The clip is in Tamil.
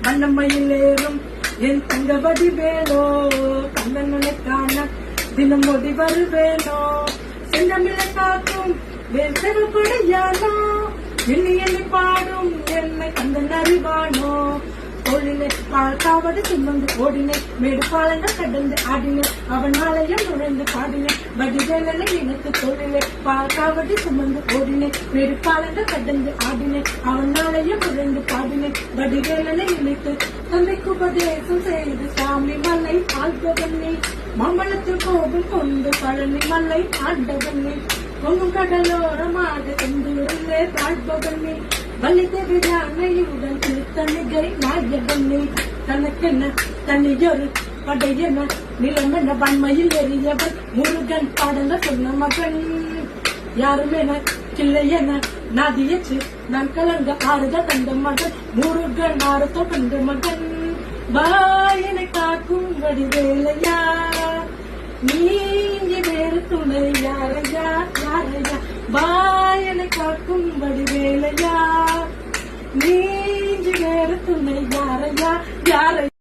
வண்ணமையில் ஏறும் என் தங்கவடி வேணோ கண்ணனை காண தினம் ஓடி வருவேனோ செந்தமிழை காக்கும் வேல் செவப்படையானோ எண்ணி எண்ணி பாடும் என்னை கந்தன் அறிவானோ தோழினை காவடு சுமந்து ஓடினேன் மேடு பாலங்கள் கடந்து ஆடினேன் அவன் ஆலயம் நுழைந்து பாடினேன் வடிவேலனை எனக்கு தோழிலே காவடி சுமந்து ஓடினேன் மேடு பாலங்கள் கடந்து ஆடினேன் அவன் ஆலயம் நுழைந்து பாடினேன் வடிவேலனை எனக்கு தந்தைக்கு உபதேசம் செய்து சாமி மலை ஆழ்பவனே மாம்பழத்தில் கோபம் கொண்டு பழனி மலை ஆண்டவனே பொங்கும் கடலோரமாக செந்தூரிலே வாழ்பவனே வள்ளிதேவி யானையுடன் திருத்தணிகை நாயகனே தனக்கென்ன தனியொரு படையென நிலமென வன்மையில் எரியவன் முருகன் பாடங்க சொன்ன மகன் யாரும் என கிள்ளை என நாதியச்சு நான் கலங்க ஆறுத கண்ட மகன் முருகன் ஆறுத கண்ட மகன் வாயனை காக்கும் வடிவேலையா நீங்க வேறு துணை யாரையா யாரையா வாயனை காக்கும் வடிவேலையா நீங்க வேறு துணை யாரையா யாரையா